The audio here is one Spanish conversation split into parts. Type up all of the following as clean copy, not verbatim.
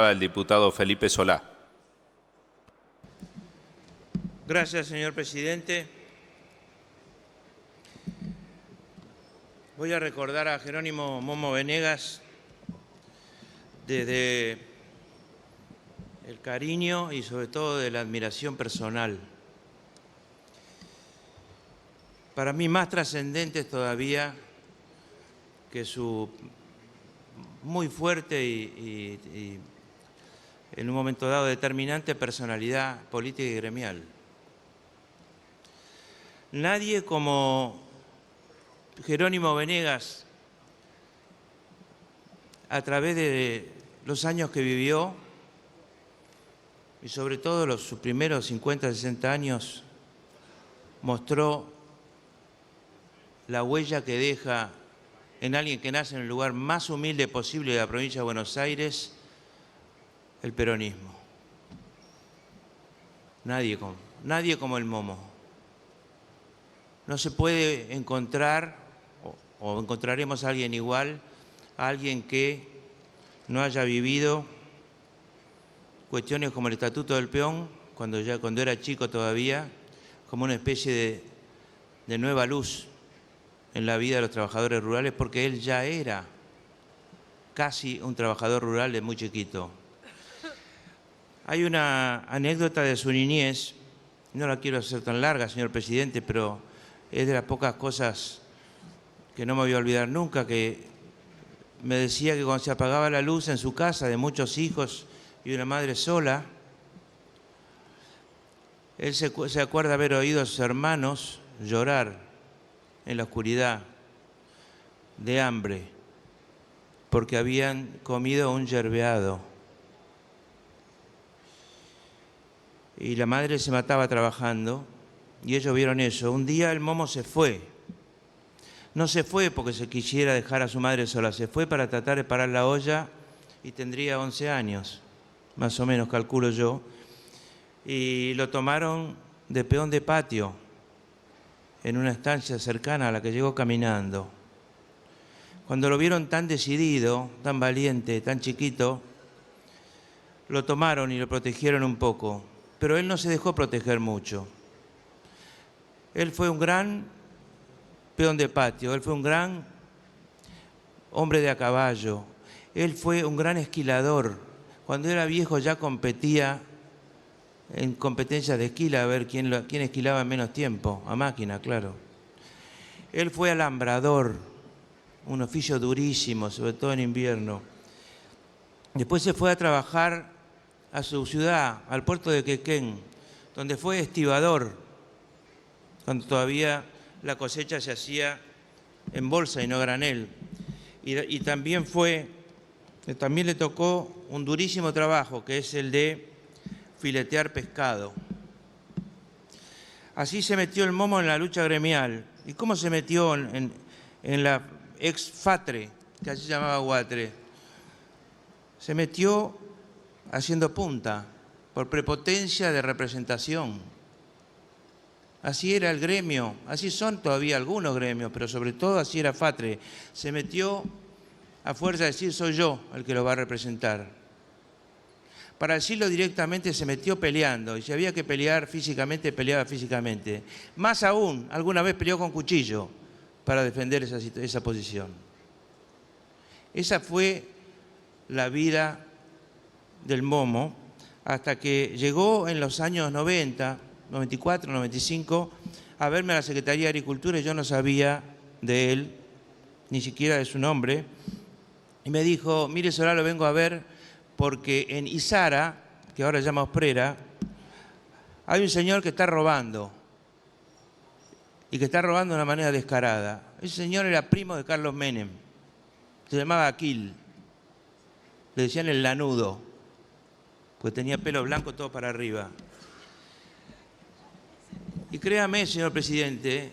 El diputado Felipe Solá. Gracias, señor presidente. Voy a recordar a Jerónimo Momo Venegas desde el cariño y sobre todo de la admiración personal. Para mí más trascendentes todavía que su muy fuerte y en un momento dado determinante personalidad política y gremial. Nadie como Jerónimo Venegas, a través de los años que vivió y sobre todo sus primeros 50, 60 años, mostró la huella que deja en alguien que nace en el lugar más humilde posible de la provincia de Buenos Aires, el peronismo. Nadie como el Momo. No se puede encontrar, o encontraremos a alguien igual, a alguien que no haya vivido cuestiones como el Estatuto del Peón, cuando era chico todavía, como una especie de nueva luz en la vida de los trabajadores rurales, porque él ya era casi un trabajador rural de muy chiquito. Hay una anécdota de su niñez, no la quiero hacer tan larga, señor presidente, pero es de las pocas cosas que no me voy a olvidar nunca, que me decía que cuando se apagaba la luz en su casa de muchos hijos y una madre sola, él se acuerda haber oído a sus hermanos llorar en la oscuridad de hambre porque habían comido un yerbeado. Y la madre se mataba trabajando y ellos vieron eso. Un día el Momo se fue. No se fue porque se quisiera dejar a su madre sola, se fue para tratar de parar la olla y tendría 11 años, más o menos calculo yo, y lo tomaron de peón de patio en una estancia cercana a la que llegó caminando. Cuando lo vieron tan decidido, tan valiente, tan chiquito, lo tomaron y lo protegieron un poco, pero él no se dejó proteger mucho. Él fue un gran peón de patio, él fue un gran hombre de a caballo, él fue un gran esquilador. Cuando era viejo ya competía en competencias de esquila a ver quién esquilaba en menos tiempo, a máquina, claro. Él fue alambrador, un oficio durísimo, sobre todo en invierno. Después se fue a trabajar a su ciudad, al puerto de Quequén, donde fue estibador, cuando todavía la cosecha se hacía en bolsa y no granel. Y también le tocó un durísimo trabajo, que es el de filetear pescado. Así se metió el Momo en la lucha gremial. ¿Y cómo se metió en la ex FATRE, que así se llamaba Guatre? Se metió haciendo punta, por prepotencia de representación. Así era el gremio, así son todavía algunos gremios, pero sobre todo así era FATRE. Se metió a fuerza de decir soy yo el que lo va a representar. Para decirlo directamente se metió peleando y si había que pelear físicamente, peleaba físicamente. Más aún, alguna vez peleó con cuchillo para defender esa posición. Esa fue la vida del Momo hasta que llegó en los años 90, 94, 95, a verme a la Secretaría de Agricultura y yo no sabía de él, ni siquiera de su nombre. Y me dijo, mire Solá, lo vengo a ver porque en Izara, que ahora se llama Osprera, hay un señor que está robando y que está robando de una manera descarada. Ese señor era primo de Carlos Menem, se llamaba Aquil, le decían el lanudo, pues tenía pelo blanco todo para arriba. Y créame, señor presidente,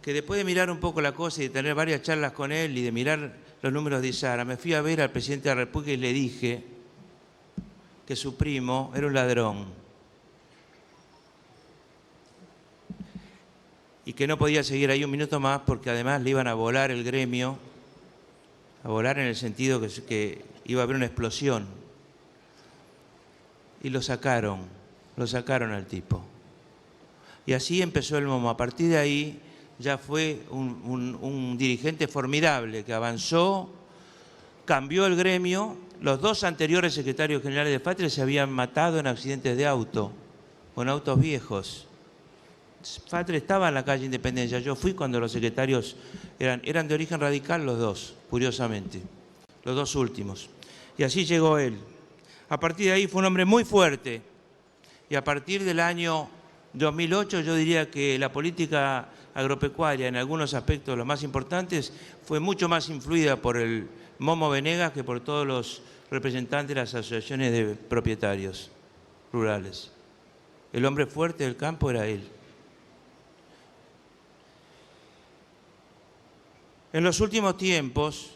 que después de mirar un poco la cosa y de tener varias charlas con él y de mirar los números de Izara, me fui a ver al presidente de la República y le dije que su primo era un ladrón y que no podía seguir ahí un minuto más porque además le iban a volar el gremio, a volar en el sentido que iba a haber una explosión. y lo sacaron al tipo. Y así empezó el Momo. A partir de ahí ya fue un dirigente formidable que avanzó, cambió el gremio. Los dos anteriores secretarios generales de Fatre se habían matado en accidentes de auto, con autos viejos. Fatre estaba en la calle Independencia. Yo fui cuando los secretarios eran de origen radical los dos, curiosamente, los dos últimos. Y así llegó él. A partir de ahí fue un hombre muy fuerte. Y a partir del año 2008 yo diría que la política agropecuaria en algunos aspectos los más importantes fue mucho más influida por el Momo Venegas que por todos los representantes de las asociaciones de propietarios rurales. El hombre fuerte del campo era él. En los últimos tiempos,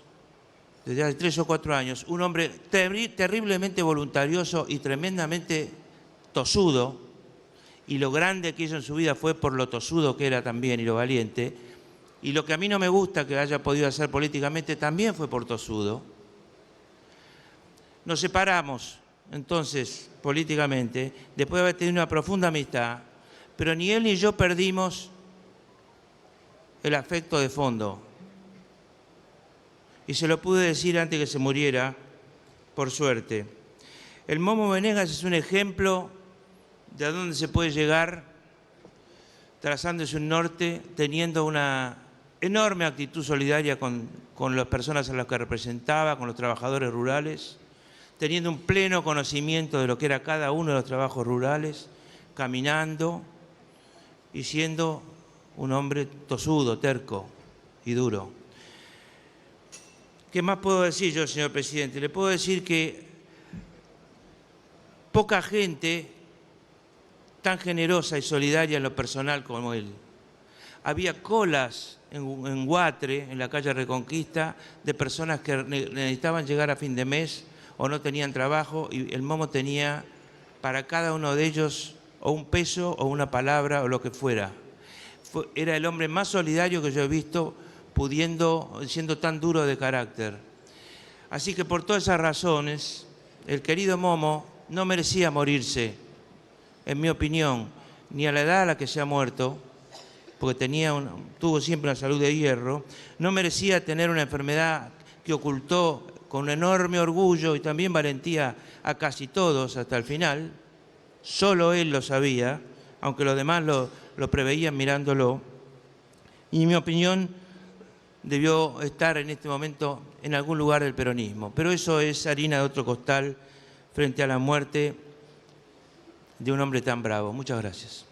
desde hace 3 o 4 años, un hombre terriblemente voluntarioso y tremendamente tosudo, y lo grande que hizo en su vida fue por lo tosudo que era también y lo valiente, y lo que a mí no me gusta que haya podido hacer políticamente también fue por tosudo. Nos separamos entonces políticamente después de haber tenido una profunda amistad, pero ni él ni yo perdimos el afecto de fondo. Y se lo pude decir antes que se muriera, por suerte. El Momo Venegas es un ejemplo de a dónde se puede llegar trazándose un norte, teniendo una enorme actitud solidaria con las personas a las que representaba, con los trabajadores rurales, teniendo un pleno conocimiento de lo que era cada uno de los trabajos rurales, caminando y siendo un hombre tosudo, terco y duro. ¿Qué más puedo decir yo, señor presidente? Le puedo decir que poca gente tan generosa y solidaria en lo personal como él. Había colas en Guatre, en la calle Reconquista, de personas que necesitaban llegar a fin de mes o no tenían trabajo, y el Momo tenía para cada uno de ellos o un peso o una palabra o lo que fuera. Era el hombre más solidario que yo he visto, siendo tan duro de carácter. Así que por todas esas razones, el querido Momo no merecía morirse, en mi opinión, ni a la edad a la que se ha muerto, porque tuvo siempre una salud de hierro, no merecía tener una enfermedad que ocultó con enorme orgullo y también valentía a casi todos hasta el final. Solo él lo sabía, aunque los demás lo preveían mirándolo. Y en mi opinión, debió estar en este momento en algún lugar del peronismo. Pero eso es harina de otro costal frente a la muerte de un hombre tan bravo. Muchas gracias.